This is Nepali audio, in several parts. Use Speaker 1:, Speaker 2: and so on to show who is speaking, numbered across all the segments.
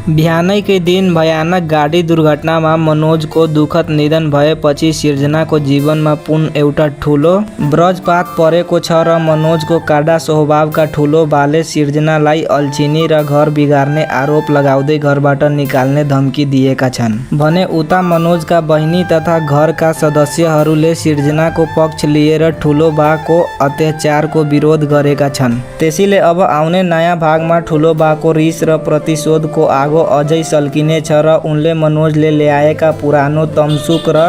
Speaker 1: बिहानै के दिन भयानक गाडी दुर्घटनामा मनोजको दुःखद निधन भएपछि सिर्जनाको जीवनमा पुन एउटा ठुलो वज्रपात परेको छ र मनोजको काडा स्वभावका ठुलो बाले सिर्जनालाई अल्छिनी र घर बिगार्ने आरोप लगाउँदै घरबाट निकाल्ने धम्की दिएका छन् भने उता मनोजका बहिनी तथा घरका सदस्यहरूले सिर्जनाको पक्ष लिएर ठुलो बाको अत्याचारको विरोध गरेका छन्। त्यसैले अब आउने नयाँ भागमा ठुलो बाको रिस र प्रतिशोधको आगो अझै सल्किने छ र उनले मनोजले ल्याएका पुरानो तमसुक र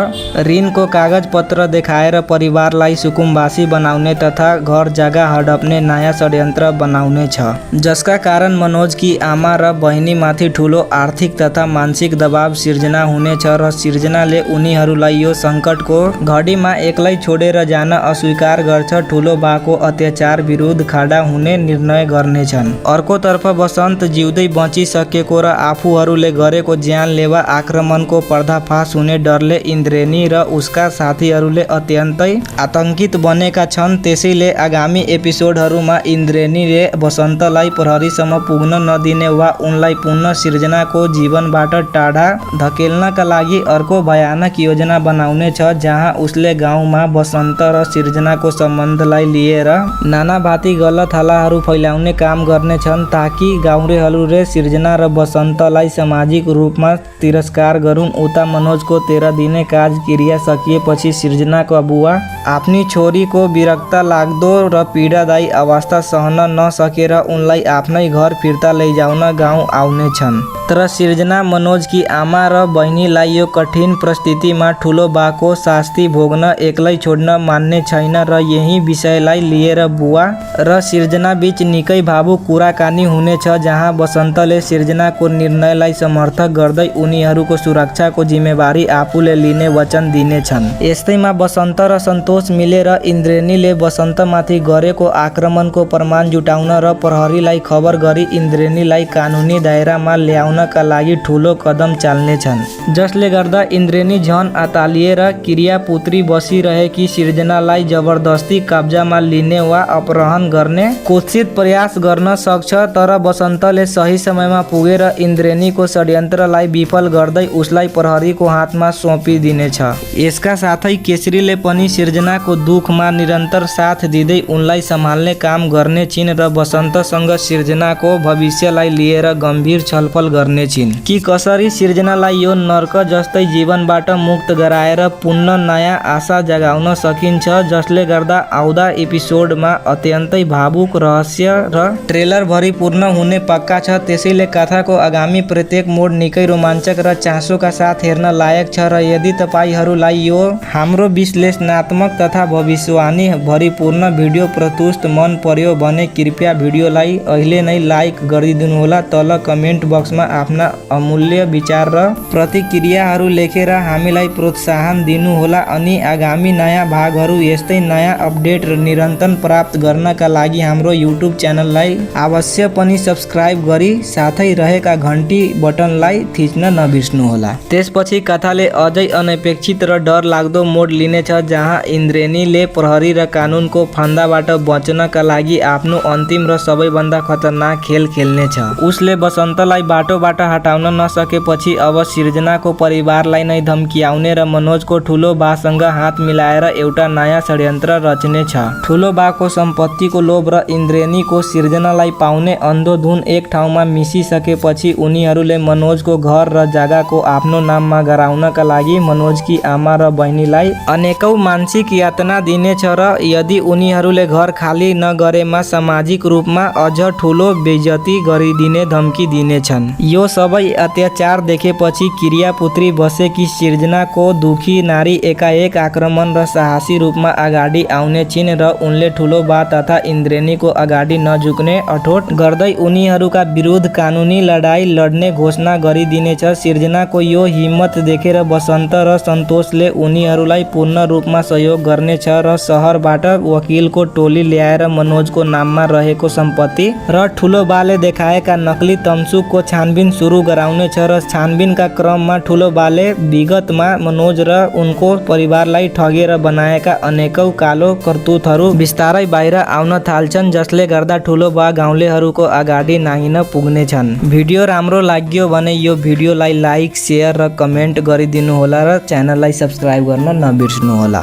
Speaker 1: ऋणको कागज पत्र देखाएर परिवारलाई सुकुम्बासी बनाउने तथा घर जग्गा हडप्ने नयाँ षड्यन्त्र बनाउने छ, जसका कारण मनोजकी आमा र बहिनीमाथि ठुलो आर्थिक तथा मानसिक दबाव सिर्जना हुनेछ र सिर्जनाले उनीहरूलाई यो सङ्कटको घडीमा एक्लै छोडेर जान अस्वीकार गर्छ। ठुलो बाको अत्याचार विरुद्ध खडा हुने निर्णय गर्नेछन्। अर्कोतर्फ बसन्त जिउँदै बचिसकेको र आफूहरूले गरेको जानलेवा आक्रमणको पर्दाफास हुने डरले इन्द्रेणी र उसका साथीहरूले अत्यन्तै आतंकित बनेका छन्। त्यसैले आगामी एपिसोडहरूमा इन्द्रेणीले बसन्तलाई प्रहरीसम्म पुग्न नदिने वा उनलाई पुनः सिर्जनाको जीवनबाट टाढा धकेल्नका लागि अर्को भयानक योजना बनाउने छ, जहाँ उसले गाउँमा बसन्त र सिर्जनाको सम्बन्धलाई लिएर नानाभाँती गलत हल्लाहरू फैलाउने काम गर्नेछन् ताकि गाउँलेहरूले सिर्जना र बसन्तलाई सामाजिक रूपमा तिरस्कार गरून्। उता मनोजको 13 दिने काज क्रिया सकिएपछि सिर्जनाको बुवा आफ्नी छोरीको विरक्त लाग्दो र पीडादायी अवस्था सहन नसकेर उनलाई आफ्नै घर फिर्ता लैजाउन गाउँ आउनेछन्। तर सिर्जना मनोजकी आमा र बहिनीलाई यो कठिन परिस्थितिमा ठुलो बाको शास्ति भोग्न एक्लै छोड्न मान्ने छैन र यही विषयलाई लिएर बुवा र सिर्जना बीच निकै भावुक कुराकानी हुनेछ, जहाँ बसन्तले सिर्जनाको निर्णयलाई समर्थक गर्दै उनीहरूको सुरक्षाको जिम्मेवारी आफूले लिने वचन दिनेछन्। यस्तैमा बसन्त र सन्तोष मिलेर इन्द्रेणीले बसन्तमाथि गरेको आक्रमणको प्रमाण जुटाउन र प्रहरीलाई खबर गरी इन्द्रेणीलाई कानुनी दायरामा ल्याउनका लागि ठुलो कदम चाल्नेछन्, जसले गर्दा इन्द्रेणी झन अतालिएर क्रियापुत्री बसिरहेकी सिर्जनालाई जबरजस्ती कब्जामा लिने वा अपहरण गर्ने कुत्सित प्रयास गर्न सक्छ। तर बसन्तले सही समयमा पुगेर इन्द्रेणीको षड्यन्त्रलाई विफल गर्दै उसलाई प्रहरीको हातमा सुम्पिदिनेछ। यसका साथै केसरीले पनि सिर्जनाको दुखमा निरन्तर साथ दिँदै उनलाई सम्हाल्ने काम गर्नेछिन् र बसन्तसँग सिर्जनाको भविष्यलाई लिएर गम्भीर छलफल गर्नेछिन् कि कसरी सिर्जनालाई यो नर्क जस्तै जीवनबाट मुक्त गराएर पुनः नयाँ आशा जगाउन सकिन्छ, जसले गर्दा आउँदा एपिसोडमा अत्यन्तै भावुक रहस्य र ट्रेलर भरिपूर्ण हुने पक्का छ। त्यसैले कथाको आगामी प्रत्येक मोड निकै रोमाञ्चक र चासोका साथ हेर्न लायक छ र यदि तपाईहरूलाई यो हाम्रो विश्लेषणात्मक तथा भविष्यवाणी भरिपूर्ण भिडियो प्रस्तुत मन पर्यो भने कृपया भिडियोलाई अहिले नै लाइक गरिदिनुहोला। तल कमेन्ट बक्समा आफ्ना अमूल्य विचार र प्रतिक्रियाहरू लेखेर हामीलाई प्रोत्साहन दिनुहोला अनि आगामी नयाँ भागहरू यस्तै नयाँ अपडेट निरन्तर प्राप्त गर्नका लागि हाम्रो युट्युब च्यानललाई अवश्य पनि सब्स्क्राइब गरी साथै रहेका घन्टी बटनलाई थिच्न नबिर्सनुहोला। त्यसपछि कथाले अझै अनपेक्षित र डर लाग्दो मोड लिनेछ, जहाँ इन्द्रेणीले प्रहरी र कानुनको फन्दाबाट बच्नका लागि आफ्नो अन्तिम र सबैभन्दा खतरनाक खेल खेल्नेछ। उसले बसन्तलाई बाटोबाट हटाउन नसकेपछि अब सिर्जनाको परिवारलाई नै धम्कियाउने र मनोजको ठुलो बासँग हात मिलाएर एउटा नयाँ षड्यन्त्र रच्नेछ। ठुलो बाको सम्पत्तिको लोभ र इन्द्रेणीको सिर्जनालाई पाउने अन्धोधुन एक ठाउँमा मिसिसकेपछि उनीहरूले मनोजको घर र जग्गाको आफ्नो नाममा गराउनका लागि मनोजकी आमा र बहिनीलाई अनेकौं मानसिक यातना दिनेछ र यदि उनीहरूले घर खाली नगरेमा सामाजिक रूपमा अझ ठुलो बेइज्जती गरिदिने धम्की दिनेछन्। यो सबै अत्याचार देखेपछि क्रियापुत्री बसेकी सिर्जनाको दुखी नारी एकाएक आक्रमण र साहसी रूपमा अगाडि आउने छिन् र उनले ठुलो बा तथा इन्द्रेणीको अगाडि नझुक्ने अठोट गर्दै उनीहरूका विरुद्ध कानुनी लडाई लड्ने घोषणा गरिदिनेछ। सिर्जनाको यो हिम्मत देखेर बसन्त र सन्तोषले उनीहरूलाई पूर्ण रूपमा सहयोग गर्नेछ र सहरबाट वकिलको टोली ल्याएर मनोजको नाममा रहेको सम्पत्ति र ठुलो बाले देखाएका नक्ली तमसुकको छानबिन सुरु गराउनेछ र छानबिनका क्रममा ठुलो बाले विगतमा मनोज र उनको परिवारलाई ठगेर बनाएका अनेकौं कालो करतुतहरू बिस्तारै बाहिर आउन थाल्छन्, जसले गर्दा ठुलो बा गाउँलेहरूको अगाडि नागिन पुग्नेछन्। भिडियो भिडियो राम्रो लाग्यो भने यो भिडियोलाई लाइक शेयर र कमेन्ट गरिदिनु होला र च्यानललाई सब्स्क्राइब गर्न नबिर्सनु होला।